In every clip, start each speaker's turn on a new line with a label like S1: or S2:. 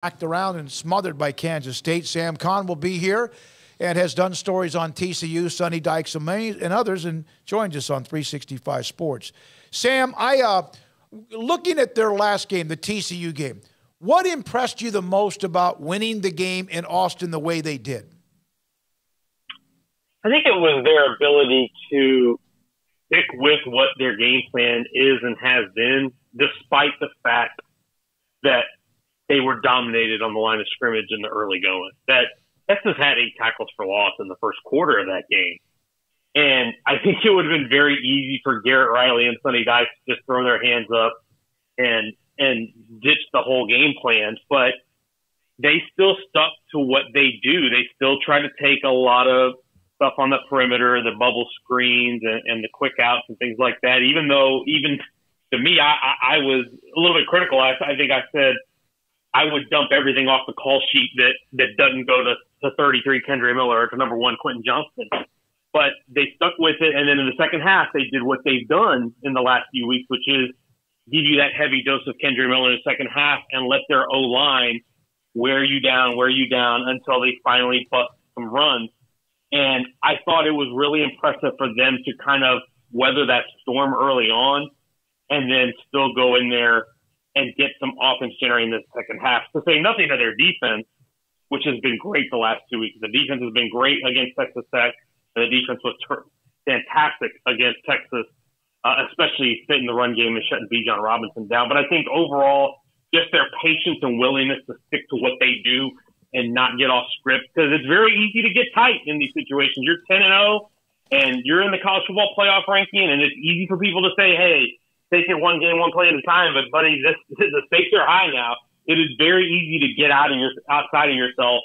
S1: Knocked around and smothered by Kansas State. Sam Kahn will be here and has done stories on TCU, Sonny Dykes, and others, and joins us on 365 Sports. Sam, looking at their last game, the TCU game, what impressed you the most about winning the game in Austin the way they did?
S2: I think it was their ability to stick with what their game plan is and has been, despite the fact that they were dominated on the line of scrimmage in the early going. That Texas had 8 tackles for loss in the first quarter of that game. And I think it would have been very easy for Garrett Riley and Sonny Dykes to just throw their hands up and ditch the whole game plan. But they still stuck to what they do. They still try to take a lot of stuff on the perimeter, the bubble screens and the quick outs and things like that. Even though, even to me, I was a little bit critical. I think I said I would dump everything off the call sheet that doesn't go to 33 Kendra Miller or to number 1 Quentin Johnston. But they stuck with it, and then in the second half, they did what they've done in the last few weeks, which is give you that heavy dose of Kendra Miller in the second half and let their O-line wear you down until they finally bust some runs. And I thought it was really impressive for them to kind of weather that storm early on and then still go in there and get some offense generating in the second half. To say nothing of their defense, which has been great the last 2 weeks. The defense has been great against Texas Tech. And the defense was fantastic against Texas, especially fitting the run game and shutting Bijan Robinson down. But I think overall, just their patience and willingness to stick to what they do and not get off script, because it's very easy to get tight in these situations. You're 10-0, and you're in the college football playoff ranking, and it's easy for people to say, hey, take it one game, one play at a time. But, buddy, the stakes are high now. It is very easy to get outside of yourself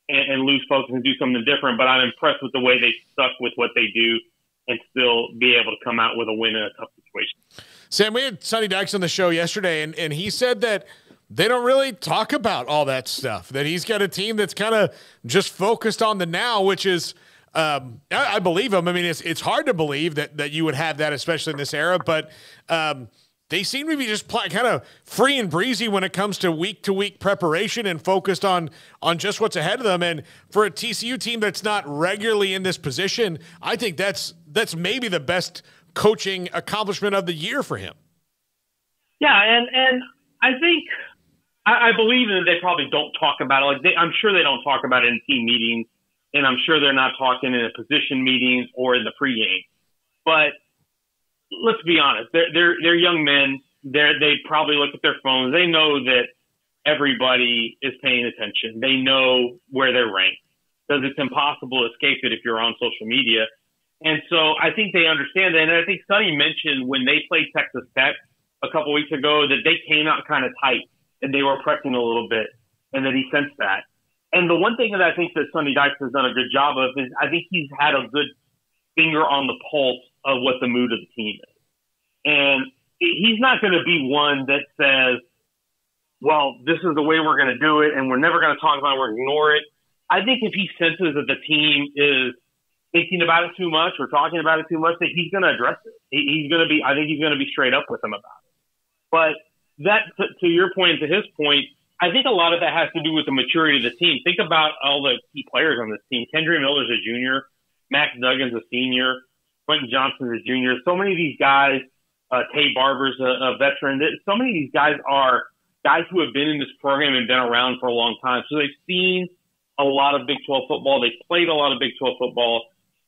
S2: and lose focus and do something different. But I'm impressed with the way they stuck with what they do and still be able to come out with a win in a tough situation.
S3: Sam, we had Sonny Dykes on the show yesterday, and he said that they don't really talk about all that stuff, that he's got a team that's kind of just focused on the now, which is I believe him. I mean, it's hard to believe that you would have that, especially in this era, but they seem to be just kind of free and breezy when it comes to week-to-week preparation and focused on just what's ahead of them. And for a TCU team that's not regularly in this position, I think that's maybe the best coaching accomplishment of the year for him.
S2: Yeah, and I think I believe that they probably don't talk about it. I'm sure they don't talk about it in team meetings, and I'm sure they're not talking in the position meetings or in the pregame. But let's be honest, they're young men. They probably look at their phones. They know that everybody is paying attention. They know where they're ranked, because it's impossible to escape it if you're on social media. And so I think they understand that. And I think Sonny mentioned when they played Texas Tech a couple weeks ago that they came out kind of tight and they were pressing a little bit, and that he sensed that. And the one thing that I think that Sonny Dykes has done a good job of is I think he's had a good finger on the pulse of what the mood of the team is. And he's not going to be one that says, well, this is the way we're going to do it and we're never going to talk about it, we're going to ignore it. I think if he senses that the team is thinking about it too much or talking about it too much, that he's going to address it. I think he's going to be straight up with them about it. But that, to your point and to his point, I think a lot of that has to do with the maturity of the team. Think about all the key players on this team. Kendra Miller's a junior. Max Duggan's a senior. Quentin Johnston's a junior. So many of these guys, Tay Barber's a veteran. So many of these guys are guys who have been in this program and been around for a long time. So they've seen a lot of Big 12 football. They've played a lot of Big 12 football.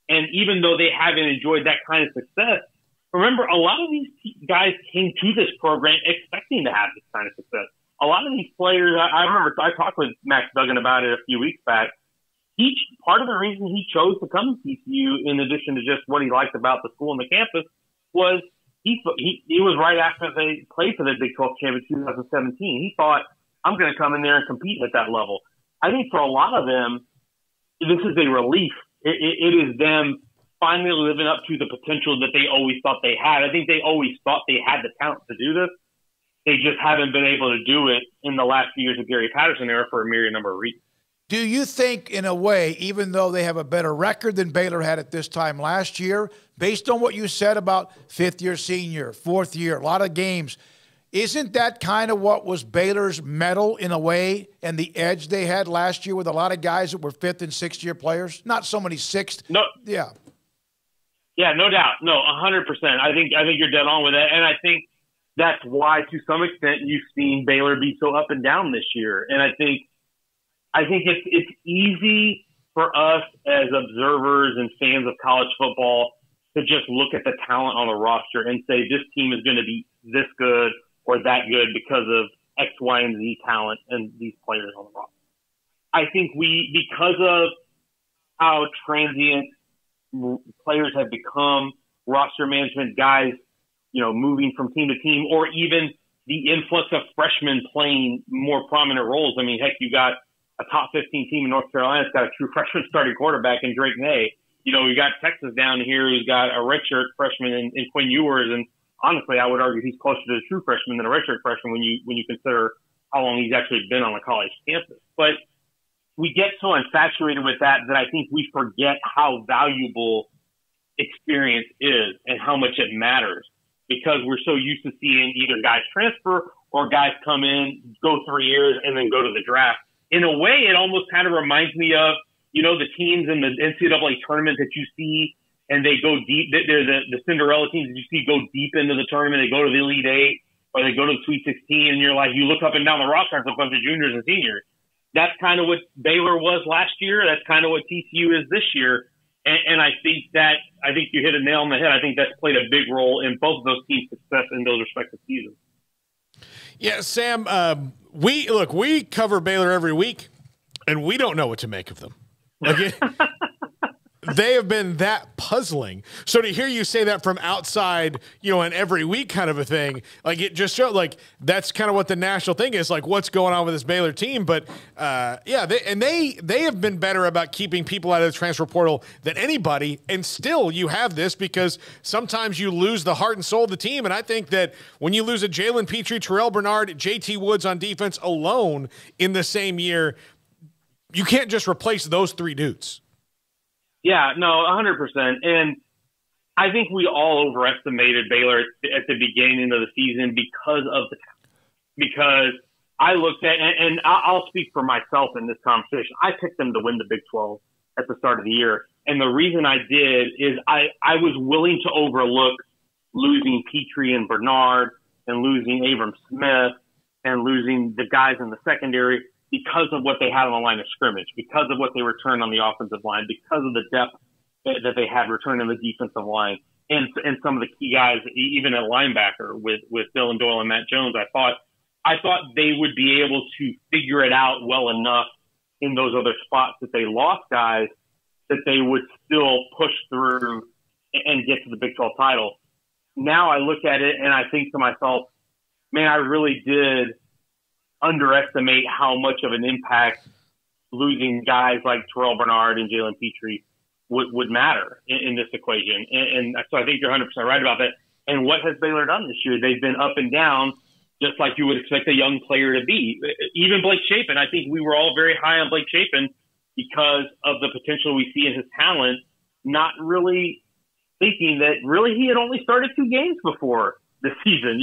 S2: And even though they haven't enjoyed that kind of success, remember, a lot of these guys came to this program expecting to have this kind of success. A lot of these players, I remember I talked with Max Duggan about it a few weeks back. Part of the reason he chose to come to TCU, in addition to just what he liked about the school and the campus, was he was right after they played for the Big 12 championship in 2017. He thought, I'm going to come in there and compete at that level. I think for a lot of them, this is a relief. It is them finally living up to the potential that they always thought they had. I think they always thought they had the talent to do this. They just haven't been able to do it in the last few years of Gary Patterson era for a myriad number of reasons.
S1: Do you think, in a way, even though they have a better record than Baylor had at this time last year, based on what you said about fifth-year senior, fourth year, a lot of games, Isn't that kind of what was Baylor's mettle in a way and the edge they had last year with a lot of guys that were fifth and sixth-year players? Not so many sixth.
S2: No.
S1: Yeah.
S2: Yeah, no doubt. No, 100%. I think you're dead on with that. And I think that's why, to some extent, you've seen Baylor be so up and down this year. And I think it's easy for us as observers and fans of college football to just look at the talent on the roster and say this team is going to be this good or that good because of X, Y, and Z talent and these players on the roster. I think because of how transient players have become, roster management guys, moving from team to team, or even the influx of freshmen playing more prominent roles. I mean, heck, you got a top 15 team in North Carolina that's got a true freshman starting quarterback in Drake May. We got Texas down here who's got a redshirt freshman in Quinn Ewers, and honestly, I would argue he's closer to a true freshman than a redshirt freshman when you consider how long he's actually been on the college campus. But we get so infatuated with that I think we forget how valuable experience is and how much it matters, because we're so used to seeing either guys transfer or guys come in, go 3 years, and then go to the draft. In a way, it almost kind of reminds me of, the teams in the NCAA tournament that you see and they go deep. They're the Cinderella teams that you see go deep into the tournament. They go to the Elite Eight or they go to the Sweet 16, and you're like, you look up and down the roster, it's a bunch of juniors and seniors. That's kind of what Baylor was last year. That's kind of what TCU is this year. And I think you hit a nail on the head. I think that's played a big role in both of those teams' success in those respective seasons.
S3: Yeah, Sam, we cover Baylor every week, and we don't know what to make of them. They have been that puzzling. So to hear you say that from outside, an every week kind of a thing, it just showed that's kind of what the national thing is, what's going on with this Baylor team. But they have been better about keeping people out of the transfer portal than anybody. And still you have this because sometimes you lose the heart and soul of the team. And I think that when you lose a Jalen Petrie, Terrell Bernard, JT Woods on defense alone in the same year, you can't just replace those three dudes.
S2: Yeah, no, 100%. And I think we all overestimated Baylor at the beginning of the season because of the talent. Because I looked at, and I'll speak for myself in this conversation, I picked them to win the Big 12 at the start of the year. And the reason I did is I was willing to overlook losing Petrie and Bernard and losing Abram Smith and losing the guys in the secondary because of what they had on the line of scrimmage, because of what they returned on the offensive line, because of the depth that they had returned on the defensive line, and some of the key guys, even at linebacker with Dylan Doyle and Matt Jones. I thought they would be able to figure it out well enough in those other spots that they lost guys that they would still push through and get to the Big 12 title. Now I look at it and I think to myself, man, I really did underestimate how much of an impact losing guys like Terrell Bernard and Jalen Petrie would matter in this equation. And so I think you're 100% right about that. And what has Baylor done this year? They've been up and down, just like you would expect a young player to be. Even Blake Shapen, I think we were all very high on Blake Shapen because of the potential we see in his talent, not really thinking that really he had only started 2 games before the season.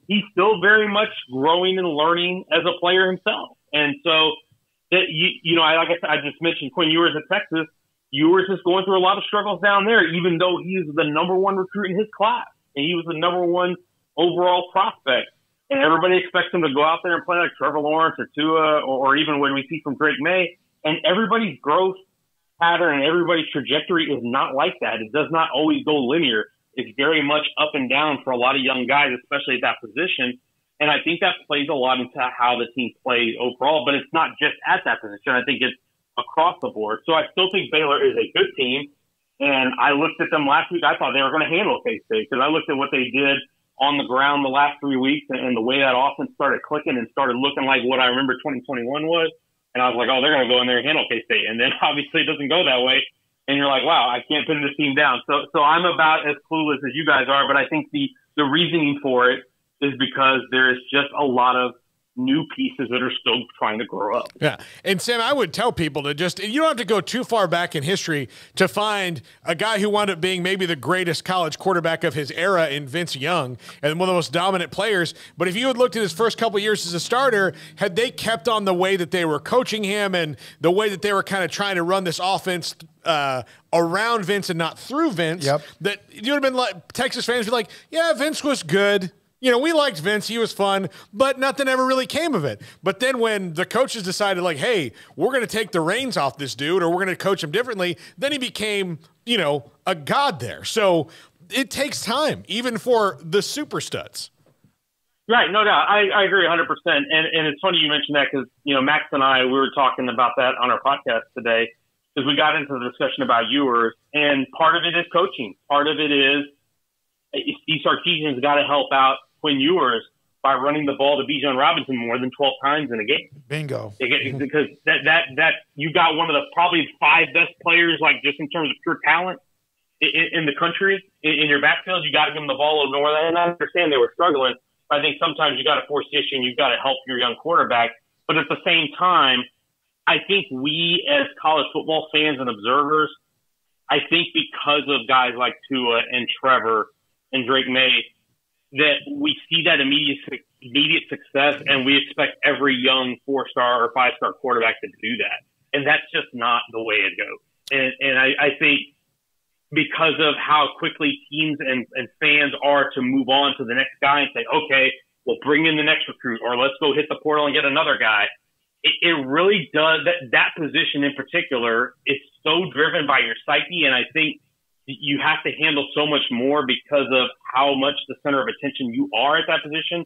S2: He's still very much growing and learning as a player himself. And so, like I said, I just mentioned Quinn Ewers at Texas. Ewers is going through a lot of struggles down there, even though he is the number 1 recruit in his class. And he was the number 1 overall prospect. And everybody expects him to go out there and play like Trevor Lawrence or Tua or even what we see from Drake May. And everybody's growth pattern and everybody's trajectory is not like that. It does not always go linear. It's very much up and down for a lot of young guys, especially at that position. And I think that plays a lot into how the team plays overall, but it's not just at that position. I think it's across the board. So I still think Baylor is a good team. And I looked at them last week. I thought they were going to handle K-State because I looked at what they did on the ground the last 3 weeks and the way that offense started clicking and started looking like what I remember 2021 was. And I was like, oh, they're going to go in there and handle K-State. And then obviously it doesn't go that way. And you're like, wow, I can't pin this team down. So I'm about as clueless as you guys are, but I think the reasoning for it is because there is just a lot of new pieces that are still trying to grow up.
S3: Yeah. And Sam, I would tell people to you don't have to go too far back in history to find a guy who wound up being maybe the greatest college quarterback of his era in Vince Young and one of the most dominant players. But if you had looked at his first couple of years as a starter, had they kept on the way that they were coaching him and the way that they were kind of trying to run this offense around Vince and not through Vince, that you would have been like, Texas fans would be like, yeah, Vince was good. We liked Vince. He was fun, but nothing ever really came of it. But then when the coaches decided, like, hey, we're going to take the reins off this dude or we're going to coach him differently, then he became, a god there. So it takes time, even for the super studs.
S2: Right. No doubt. I agree 100%. And it's funny you mentioned that because, Max and I, we were talking about that on our podcast today because we got into the discussion about Ewers. And part of it is coaching. Part of it is Steve Sarkisian's got to help out Quinn Ewers by running the ball to Bijan Robinson more than 12 times in a game.
S1: Bingo.
S2: Because that you got one of the probably 5 best players, like just in terms of pure talent in the country in your backfield. You got to give them the ball over there. And I understand they were struggling. But I think sometimes you got to force the issue and you've got to help your young quarterback. But at the same time, I think we as college football fans and observers, I think because of guys like Tua and Trevor and Drake May, that we see that immediate success, and we expect every young 4-star or 5-star quarterback to do that. And that's just not the way it goes. And I think because of how quickly teams and fans are to move on to the next guy and say, okay, we'll bring in the next recruit, or let's go hit the portal and get another guy. It really does. That position in particular is so driven by your psyche, and I think you have to handle so much more because of how much the center of attention you are at that position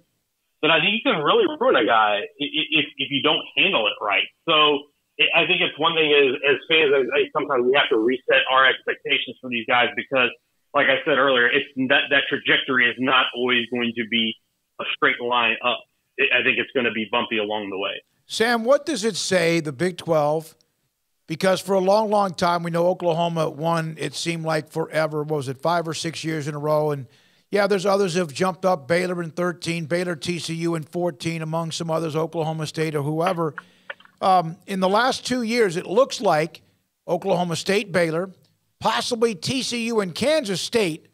S2: that I think you can really ruin a guy if you don't handle it right. So I think it's one thing as fans, sometimes we have to reset our expectations for these guys because, like I said earlier, it's that trajectory is not always going to be a straight line up. I think it's going to be bumpy along the way.
S1: Sam, what does it say, the Big 12? Because for a long, long time, we know Oklahoma won, it seemed like forever. What was it, 5 or 6 years in a row? And, yeah, there's others who have jumped up, Baylor in 13, Baylor TCU in 14, among some others, Oklahoma State or whoever. In the last 2 years, it looks like Oklahoma State, Baylor, possibly TCU and Kansas State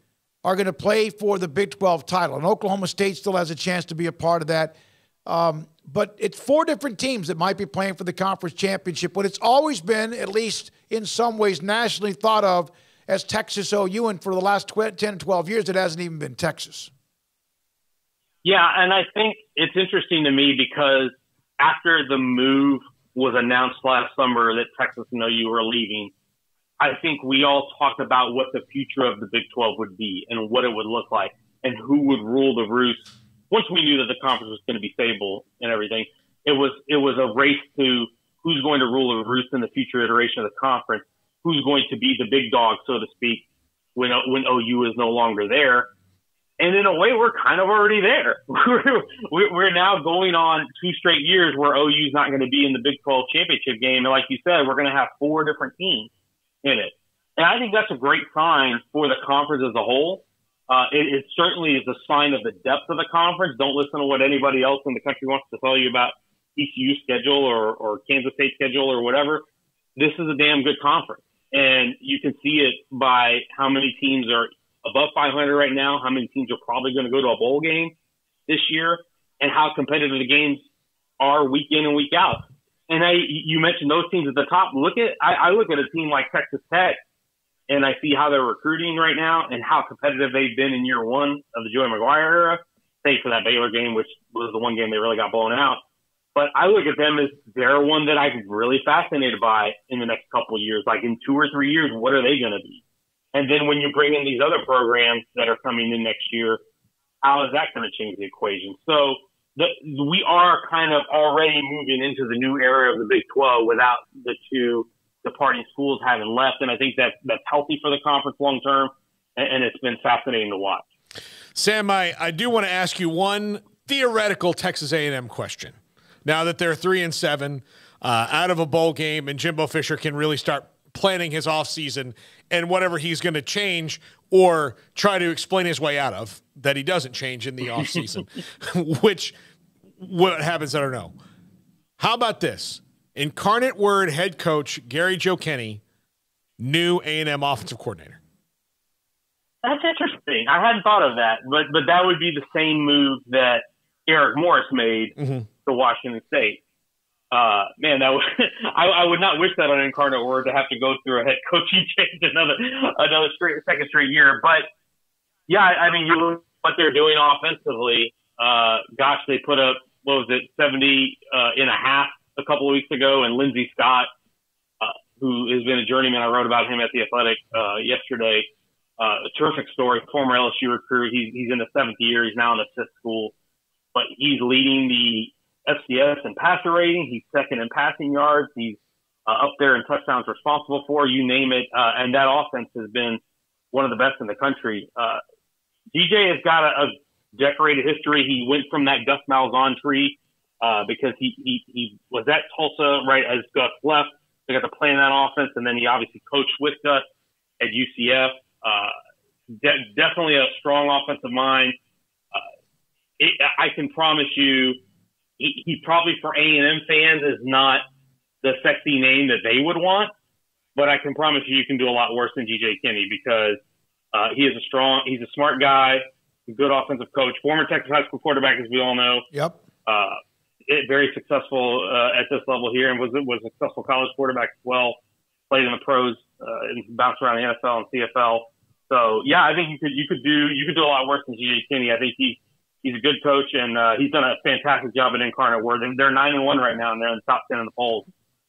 S1: are going to play for the Big 12 title. And Oklahoma State still has a chance to be a part of that. But it's 4 different teams that might be playing for the conference championship, but it's always been, at least in some ways, nationally thought of as Texas OU, and for the last 10, 12 years, it hasn't even been Texas.
S2: Yeah, and I think it's interesting to me because after the move was announced last summer that Texas and OU were leaving, I think we all talked about what the future of the Big 12 would be and what it would look like and who would rule the roost. Once we knew that the conference was going to be stable and everything, it was a race to who's going to rule the roost in the future iteration of the conference, who's going to be the big dog, so to speak, when OU is no longer there. And in a way, we're kind of already there. We're now going on 2 straight years where OU is not going to be in the Big 12 championship game. And like you said, we're going to have 4 different teams in it. And I think that's a great sign for the conference as a whole. It certainly is a sign of the depth of the conference. Don't listen to what anybody else in the country wants to tell you about TCU schedule or Kansas State schedule or whatever. This is a damn good conference. And you can see it by how many teams are above 500 right now, how many teams are probably going to go to a bowl game this year, and how competitive the games are week in and week out. And you mentioned those teams at the top. I look at a team like Texas Tech, and I see how they're recruiting right now and how competitive they've been in year 1 of the Joey McGuire era, save for that Baylor game, which was the one game they really got blown out. But I look at them as they're one that I'm really fascinated by in the next couple of years. Like in 2 or 3 years, what are they going to be? And then when you bring in these other programs that are coming in next year, how is that going to change the equation? So we are kind of already moving into the new era of the Big 12 without the 2 departing schools having left. And I think that's healthy for the conference long term. And it's been fascinating to watch.
S3: Sam, I do want to ask you one theoretical Texas A&M question. Now that they're 3-7 out of a bowl game and Jimbo Fisher can really start planning his offseason and whatever he's going to change or try to explain his way out of that he doesn't change in the offseason, which what happens, I don't know. How about this? Incarnate Word head coach Gary Joe Kenny, new A&M offensive coordinator.
S2: That's interesting. I hadn't thought of that, but that would be the same move that Eric Morris made to Washington State. Man, that would, I would not wish that on Incarnate Word to have to go through a head coaching change another second straight year. But yeah, I mean, you look at what they're doing offensively. Gosh, they put up, 70 and a half a couple of weeks ago, and Lindsey Scott, who has been a journeyman. I wrote about him at The Athletic yesterday. A terrific story, former LSU recruit. He's in the 7th year. He's now in the 5th school, but he's leading the FCS in passer rating. He's second in passing yards. He's up there in touchdowns responsible for, you name it. And that offense has been one of the best in the country. DJ has got a decorated history. He went from that Gus Malzahn tree because he was at Tulsa right as Gus left. They got to play in that offense, and then he obviously coached with Gus at UCF. Definitely a strong offensive mind. I can promise you, he probably for A&M fans is not the sexy name that they would want, but I can promise you can do a lot worse than GJ Kinney because he's a smart guy, a good offensive coach, former Texas high school quarterback, as we all know.
S1: Yep.
S2: Very successful at this level here, and was a successful college quarterback as well. Played in the pros and bounced around the NFL and CFL. So yeah, I think you could do a lot worse than GJ Kinney. I think he's a good coach, and he's done a fantastic job at Incarnate Word. They're 9-1 right now, and they're in the top 10 in the polls.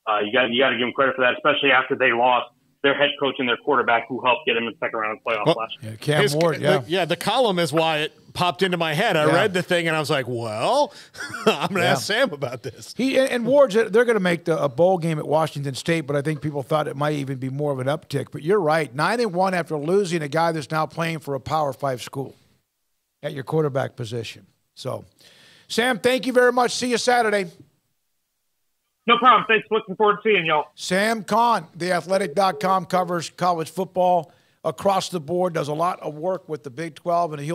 S2: You got to give them credit for that, especially after they lost their head coach and their quarterback, who helped get them in the second round of the playoffs last year.
S1: Cam Ward,
S3: the column is why it popped into my head. I read the thing, and I was like, well, I'm going to ask Sam about this.
S1: And Ward's, they're going to make a bowl game at Washington State, but I think people thought it might even be more of an uptick. But you're right, 9-1 after losing a guy that's now playing for a Power 5 school at your quarterback position. So, Sam, thank you very much. See you Saturday.
S2: No problem. Thanks. Looking forward to seeing y'all.
S1: Sam Kahn, theathletic.com, covers college football across the board, does a lot of work with the Big 12, and he'll